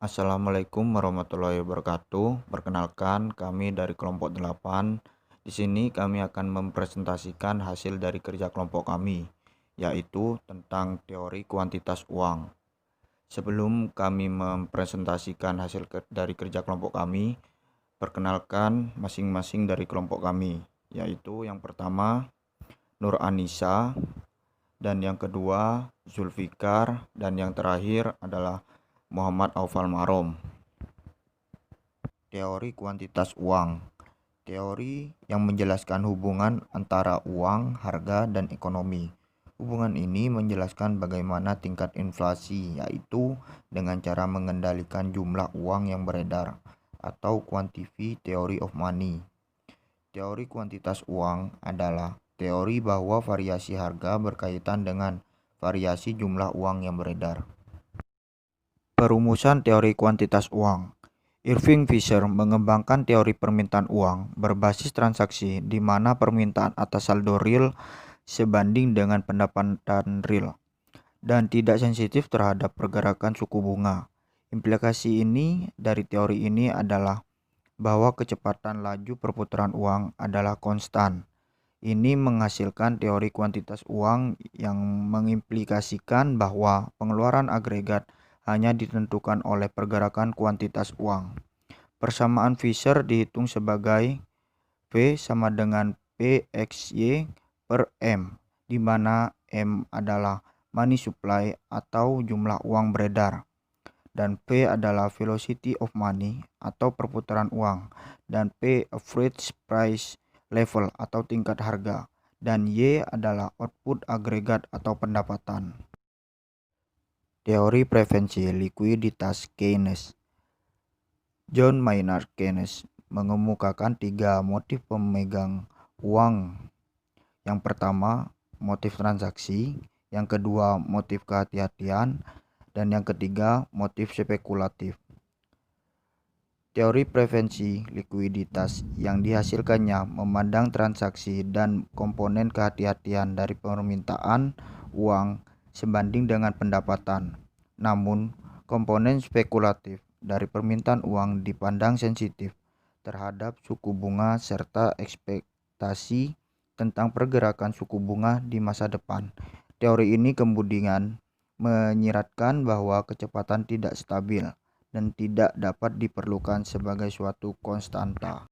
Assalamualaikum warahmatullahi wabarakatuh. Perkenalkan, kami dari kelompok 8. Di sini kami akan mempresentasikan hasil dari kerja kelompok kami, yaitu tentang teori kuantitas uang. Sebelum kami mempresentasikan hasil dari kerja kelompok kami, perkenalkan masing-masing dari kelompok kami, yaitu yang pertama Nur Anissa, dan yang kedua Zulfikar, dan yang terakhir adalah Muhammad Aufal Marom. Teori kuantitas uang. Teori yang menjelaskan hubungan antara uang, harga, dan ekonomi. Hubungan ini menjelaskan bagaimana tingkat inflasi, yaitu dengan cara mengendalikan jumlah uang yang beredar, atau quantitative theory of money. Teori kuantitas uang adalah teori bahwa variasi harga berkaitan dengan variasi jumlah uang yang beredar. Perumusan teori kuantitas uang. Irving Fisher mengembangkan teori permintaan uang berbasis transaksi di mana permintaan atas saldo real sebanding dengan pendapatan real dan tidak sensitif terhadap pergerakan suku bunga. Implikasi ini dari teori ini adalah bahwa kecepatan laju perputaran uang adalah konstan. Ini menghasilkan teori kuantitas uang yang mengimplikasikan bahwa pengeluaran agregat hanya ditentukan oleh pergerakan kuantitas uang. Persamaan Fisher dihitung sebagai V sama dengan PXY per M, di mana M adalah money supply atau jumlah uang beredar, dan P adalah velocity of money atau perputaran uang, dan P average price level atau tingkat harga, dan Y adalah output agregat atau pendapatan. Teori preferensi likuiditas Keynes. John Maynard Keynes mengemukakan 3 motif pemegang uang. Yang pertama, motif transaksi, yang kedua, motif kehati-hatian, dan yang ketiga, motif spekulatif. Teori preferensi likuiditas yang dihasilkannya memandang transaksi dan komponen kehati-hatian dari permintaan uang sebanding dengan pendapatan. Namun, komponen spekulatif dari permintaan uang dipandang sensitif terhadap suku bunga serta ekspektasi tentang pergerakan suku bunga di masa depan. Teori ini kemudian menyiratkan bahwa kecepatan tidak stabil dan tidak dapat diperlukan sebagai suatu konstanta.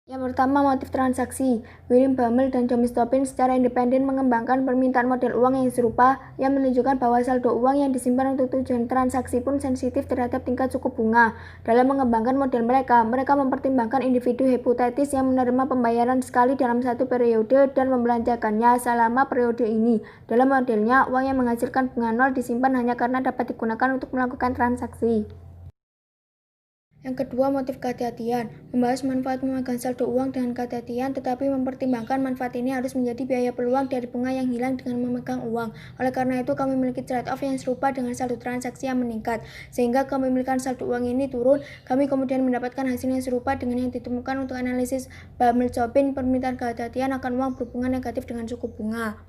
Yang pertama, motif transaksi. William Baumol dan John Stopin secara independen mengembangkan permintaan model uang yang serupa yang menunjukkan bahwa saldo uang yang disimpan untuk tujuan transaksi pun sensitif terhadap tingkat suku bunga. Dalam mengembangkan model mereka mempertimbangkan individu hipotetis yang menerima pembayaran sekali dalam satu periode dan membelanjakannya selama periode ini. Dalam modelnya, uang yang menghasilkan bunga nol disimpan hanya karena dapat digunakan untuk melakukan transaksi. Yang kedua, motif kehati-hatian. Membahas manfaat memegang saldo uang dengan kehati-hatian, tetapi mempertimbangkan manfaat ini harus menjadi biaya peluang dari bunga yang hilang dengan memegang uang. Oleh karena itu, kami memiliki trade-off yang serupa dengan saldo transaksi yang meningkat. Sehingga kepemilikan saldo uang ini turun, kami kemudian mendapatkan hasil yang serupa dengan yang ditemukan untuk analisis Baumol-Chopin. Permintaan kehati-hatian akan uang berhubungan negatif dengan suku bunga.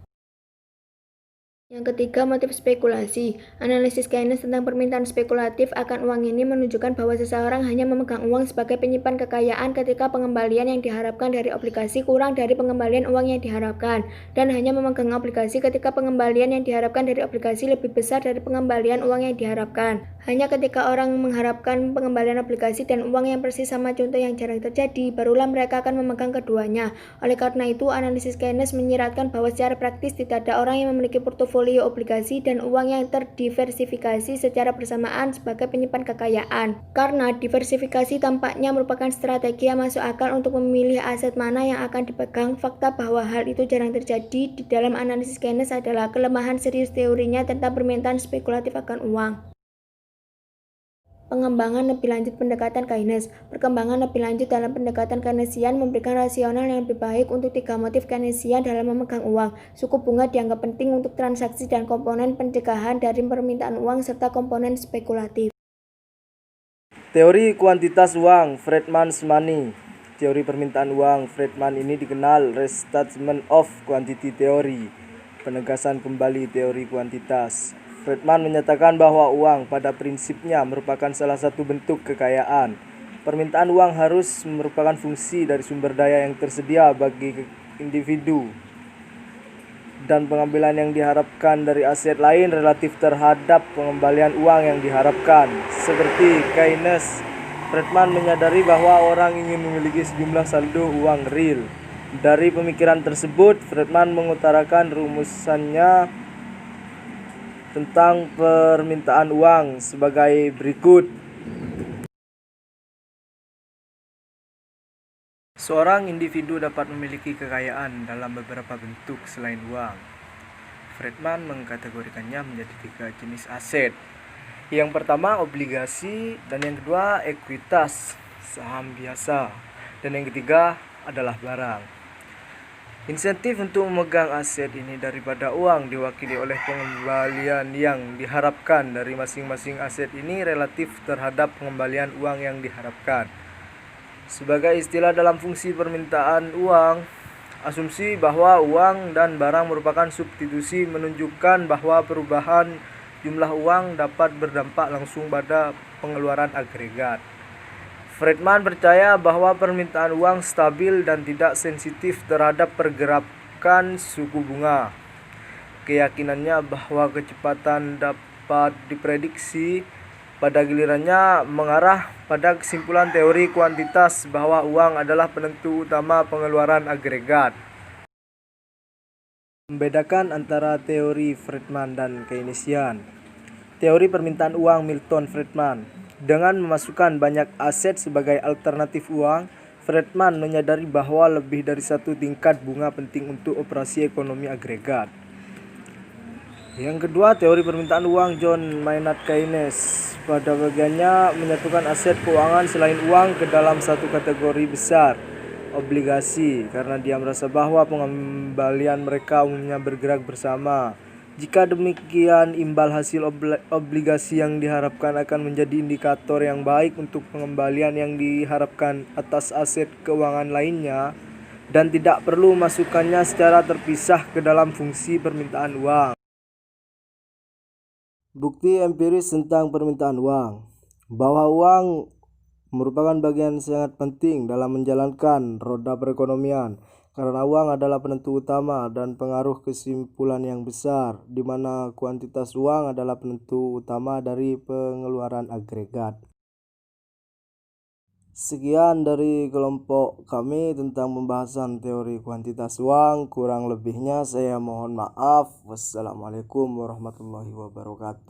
Yang ketiga, motif spekulasi. Analisis Keynes tentang permintaan spekulatif akan uang ini menunjukkan bahwa seseorang hanya memegang uang sebagai penyimpan kekayaan ketika pengembalian yang diharapkan dari obligasi kurang dari pengembalian uang yang diharapkan, dan hanya memegang obligasi ketika pengembalian yang diharapkan dari obligasi lebih besar dari pengembalian uang yang diharapkan. Hanya ketika orang mengharapkan pengembalian obligasi dan uang yang persis sama contoh yang jarang terjadi, barulah mereka akan memegang keduanya. Oleh karena itu, analisis Keynes menyiratkan bahwa secara praktis tidak ada orang yang memiliki portofolio obligasi dan uang yang terdiversifikasi secara bersamaan sebagai penyimpan kekayaan. Karena diversifikasi tampaknya merupakan strategi yang masuk akal untuk memilih aset mana yang akan dipegang, fakta bahwa hal itu jarang terjadi di dalam analisis Keynes adalah kelemahan serius teorinya tentang permintaan spekulatif akan uang. Pengembangan lebih lanjut pendekatan Keynes. Perkembangan lebih lanjut dalam pendekatan Keynesian memberikan rasional yang lebih baik untuk 3 motif Keynesian dalam memegang uang. Suku bunga dianggap penting untuk transaksi dan komponen pencegahan dari permintaan uang serta komponen spekulatif. Teori kuantitas uang, Friedman's Money. Teori permintaan uang Friedman ini dikenal Restatement of Quantity Theory, penegasan kembali teori kuantitas. Friedman menyatakan bahwa uang pada prinsipnya merupakan salah satu bentuk kekayaan. Permintaan uang harus merupakan fungsi dari sumber daya yang tersedia bagi individu, dan pengambilan yang diharapkan dari aset lain relatif terhadap pengembalian uang yang diharapkan. Seperti Keynes, Friedman menyadari bahwa orang ingin memiliki sejumlah saldo uang real. Dari pemikiran tersebut, Friedman mengutarakan rumusannya tentang permintaan uang sebagai berikut. Seorang individu dapat memiliki kekayaan dalam beberapa bentuk selain uang. Friedman mengkategorikannya menjadi 3 jenis aset. Yang pertama obligasi, dan yang kedua ekuitas, saham biasa, dan yang ketiga adalah barang. Insentif untuk memegang aset ini daripada uang diwakili oleh pengembalian yang diharapkan dari masing-masing aset ini relatif terhadap pengembalian uang yang diharapkan. Sebagai istilah dalam fungsi permintaan uang, asumsi bahwa uang dan barang merupakan substitusi menunjukkan bahwa perubahan jumlah uang dapat berdampak langsung pada pengeluaran agregat. Friedman percaya bahwa permintaan uang stabil dan tidak sensitif terhadap pergerakan suku bunga. Keyakinannya bahwa kecepatan dapat diprediksi pada gilirannya mengarah pada kesimpulan teori kuantitas bahwa uang adalah penentu utama pengeluaran agregat. Membedakan antara teori Friedman dan Keynesian. Teori permintaan uang Milton Friedman. Dengan memasukkan banyak aset sebagai alternatif uang, Friedman menyadari bahwa lebih dari satu tingkat bunga penting untuk operasi ekonomi agregat. Yang kedua, teori permintaan uang John Maynard Keynes. Pada bagiannya menyatukan aset keuangan selain uang ke dalam satu kategori besar, obligasi, karena dia merasa bahwa pengembalian mereka umumnya bergerak bersama. Jika demikian, imbal hasil obligasi yang diharapkan akan menjadi indikator yang baik untuk pengembalian yang diharapkan atas aset keuangan lainnya, dan tidak perlu masukkannya secara terpisah ke dalam fungsi permintaan uang. Bukti empiris tentang permintaan uang, bahwa uang merupakan bagian sangat penting dalam menjalankan roda perekonomian, karena uang adalah penentu utama dan pengaruh kesimpulan yang besar, di mana kuantitas uang adalah penentu utama dari pengeluaran agregat. Sekian dari kelompok kami tentang pembahasan teori kuantitas uang. Kurang lebihnya saya mohon maaf. Wassalamualaikum warahmatullahi wabarakatuh.